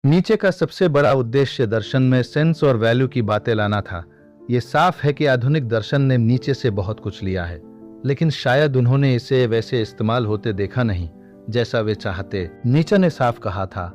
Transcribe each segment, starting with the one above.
नीचे का सबसे बड़ा उद्देश्य दर्शन में सेंस और वैल्यू की बातें लाना था। ये साफ है कि आधुनिक दर्शन ने नीचे से बहुत कुछ लिया है, लेकिन शायद उन्होंने इसे वैसे इस्तेमाल होते देखा नहीं जैसा वे चाहते। नीचे ने साफ कहा था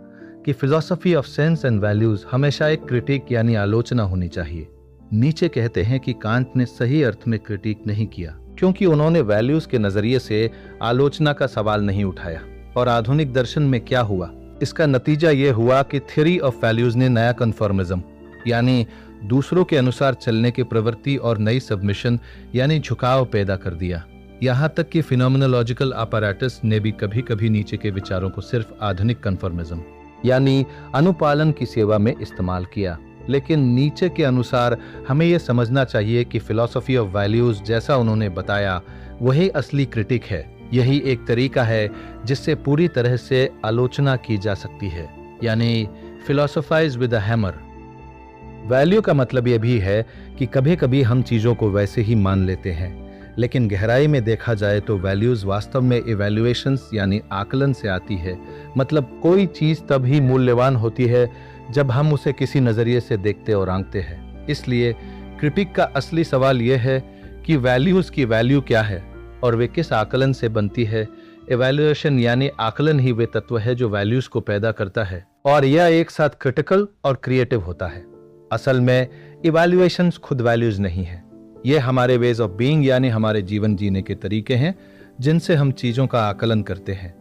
कि philosophy of sense and values हमेशा एक क्रिटिक यानी आलोचना होनी चाहिए। नीचे कहते हैं कि कांट ने सही अर्थ में क्रिटिक नहीं किया, क्योंकि उन्होंने वैल्यूज के नजरिए से आलोचना का सवाल नहीं उठाया। और आधुनिक दर्शन में क्या हुआ? इसका नतीजा यह हुआ कि थ्योरी ऑफ वैल्यूज ने नया कन्फर्मिज्म यानी दूसरों के अनुसार चलने की प्रवृत्ति और नई सबमिशन यानी झुकाव पैदा कर दिया। यहाँ तक कि फिनोमेनोलॉजिकल अपैरेटस ने भी कभी कभी नीचे के विचारों को सिर्फ आधुनिक कन्फर्मिज्म यानी अनुपालन की सेवा में इस्तेमाल किया। लेकिन नीचे के अनुसार हमें यह समझना चाहिए कि फिलॉसफी ऑफ वैल्यूज जैसा उन्होंने बताया वही असली क्रिटिक है। यही एक तरीका है जिससे पूरी तरह से आलोचना की जा सकती है, यानी फिलोसोफाइज विद अ हैमर। वैल्यू का मतलब यह भी है कि कभी कभी हम चीजों को वैसे ही मान लेते हैं, लेकिन गहराई में देखा जाए तो वैल्यूज वास्तव में इवैल्यूएशंस यानी आकलन से आती है। मतलब कोई चीज तब ही मूल्यवान होती है जब हम उसे किसी नजरिए से देखते और आंकते हैं। इसलिए क्रिटिक का असली सवाल यह है कि वैल्यूज की वैल्यू क्या है और वे किस आकलन से बनती है। इवैल्यूएशन यानी आकलन ही वे तत्व है जो वैल्यूज को पैदा करता है, और यह एक साथ क्रिटिकल और क्रिएटिव होता है। असल में इवैल्यूएशंस खुद वैल्यूज नहीं है, ये हमारे वेज ऑफ बीइंग यानी हमारे जीवन जीने के तरीके हैं जिनसे हम चीजों का आकलन करते हैं।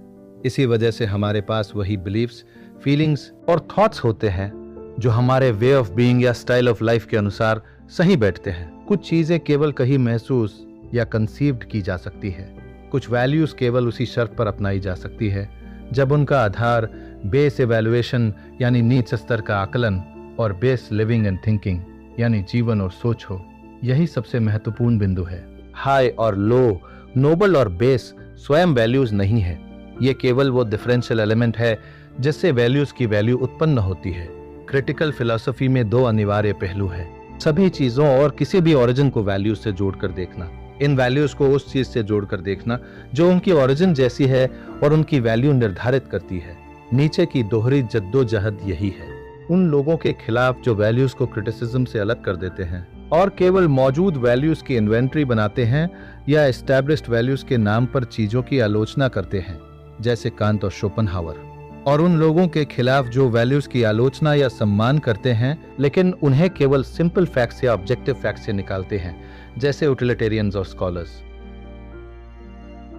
इसी वजह से हमारे पास वही बिलीव्स, फीलिंग्स और थॉट्स होते हैं जो हमारे वे ऑफ बीइंग या स्टाइल ऑफ लाइफ के अनुसार सही बैठते हैं। कुछ चीजें केवल कहीं महसूस या कंसीव्ड की जा सकती है, कुछ वैल्यूज केवल उसी शर्त पर अपनाई जा सकती है जब उनका आधार बेस इवैल्यूएशन यानी नीच स्तर का आकलन और बेस लिविंग एंड थिंकिंग यानी जीवन और सोच हो। यही सबसे महत्वपूर्ण बिंदु है। हाई और लो, नोबल और बेस स्वयं वैल्यूज नहीं है, ये केवल वो डिफरेंशियल एलिमेंट है जिससे वैल्यूज की वैल्यू उत्पन्न होती है। क्रिटिकल फिलॉसफी में दो अनिवार्य पहलू है, सभी चीजों और किसी भी ओरिजिन को वैल्यूज से जोड़कर देखना, इन वैल्यूज को उस चीज से जोड़कर देखना जो उनकी ओरिजिन जैसी है और उनकी वैल्यू निर्धारित करती है। नीचे की दोहरी जद्दोजहद यही है, उन लोगों के खिलाफ जो वैल्यूज को क्रिटिसिज्म से अलग कर देते हैं और केवल मौजूद वैल्यूज की इन्वेंट्री बनाते हैं या एस्टैब्लिश्ड वैल्यूज के नाम पर चीजों की आलोचना करते हैं, जैसे कांट और शोपेनहावर। और उन लोगों के खिलाफ जो वैल्यूज की आलोचना या सम्मान करते हैं लेकिन उन्हें केवल सिंपल फैक्ट्स या ऑब्जेक्टिव फैक्ट्स से निकालते हैं, जैसे यूटिलिटेरियंस और स्कॉलर्स।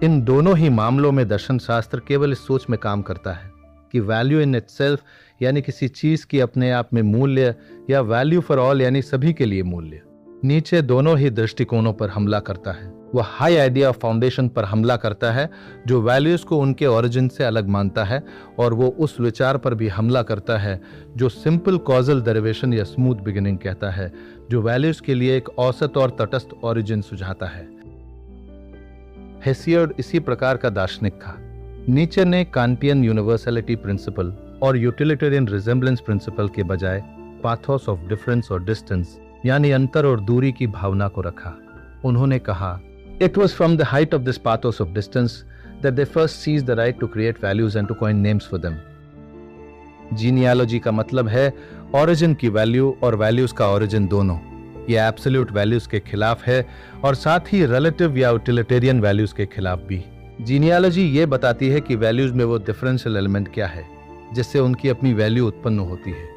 इन दोनों ही मामलों में दर्शन शास्त्र केवल इस सोच में काम करता है कि वैल्यू इन इटसेल्फ यानी किसी चीज की अपने आप में मूल्य या वैल्यू फॉर ऑल यानी सभी के लिए मूल्य। नीचे दोनों ही दृष्टिकोणों पर हमला करता है। वह हाई आइडिया ऑफ फाउंडेशन पर हमला करता है जो वैल्यूज को उनके ओरिजिन से अलग मानता है, और वो उस विचार पर भी हमला करता है जो सिंपल कॉजल डेरिवेशन या स्मूथ बिगिनिंग कहता है, जो वैल्यूज के लिए एक औसत और तटस्थ ओरिजिन सुझाता है। हेसियड इसी प्रकार का दार्शनिक था। नीचे ने कांटियन यूनिवर्सलिटी प्रिंसिपल और यूटिलिटेरियन रिजेम्बलेंस प्रिंसिपल के बजाय पाथोस ऑफ डिफरेंस और डिस्टेंस यानी अंतर और दूरी की भावना को रखा। उन्होंने कहा, It was from the height of this pathos of distance that they first seized the right to create values and to coin names for them. जीनियालॉजी का मतलब है ओरिजिन की वैल्यू और वैल्यूज का ओरिजिन दोनों। यह एब्सोल्यूट वैल्यूज के खिलाफ है और साथ ही रिलेटिव या यूटिलिटेरियन वैल्यूज के खिलाफ भी। जीनियालॉजी ये बताती है कि वैल्यूज में वो डिफरेंशियल एलिमेंट क्या है जिससे उनकी अपनी वैल्यू उत्पन्न होती है।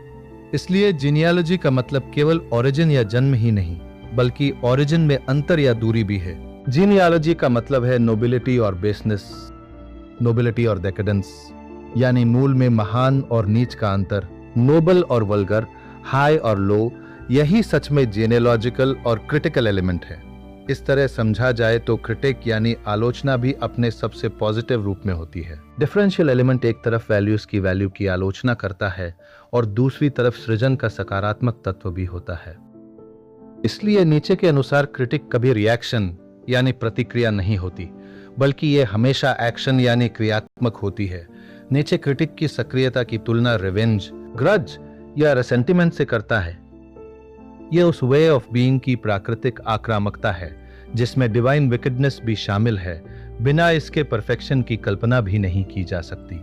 इसलिए जीनियालॉजी का मतलब केवल ओरिजिन या जन्म ही नहीं, बल्कि ओरिजिन में अंतर या दूरी भी है। जीनियालॉजी का मतलब है नोबिलिटी और बेसनेस, नोबिलिटी और डेकेडेंस यानी मूल में महान और नीच का अंतर, नोबल और वल्गर, हाई और लो। यही सच में जीनियोलॉजिकल और क्रिटिकल एलिमेंट है। इस तरह समझा जाए तो क्रिटिक यानी आलोचना भी अपने सबसे पॉजिटिव रूप में होती है। डिफरेंशियल एलिमेंट एक तरफ वैल्यूज की वैल्यू की आलोचना करता है और दूसरी तरफ सृजन का सकारात्मक तत्व भी होता है। इसलिए नीचे के अनुसार क्रिटिक कभी रिएक्शन यानी प्रतिक्रिया नहीं होती, बल्कि ये हमेशा एक्शन यानी क्रियात्मक होती है। नीचे क्रिटिक की सक्रियता की तुलना रिवेंज, ग्रज या रेसेंटिमेंट से करता है। यह उस वे ऑफ बीइंग की प्राकृतिक आक्रामकता है जिसमें डिवाइन विकेडनेस भी शामिल है। बिना इसके परफेक्शन की कल्पना भी नहीं की जा सकती।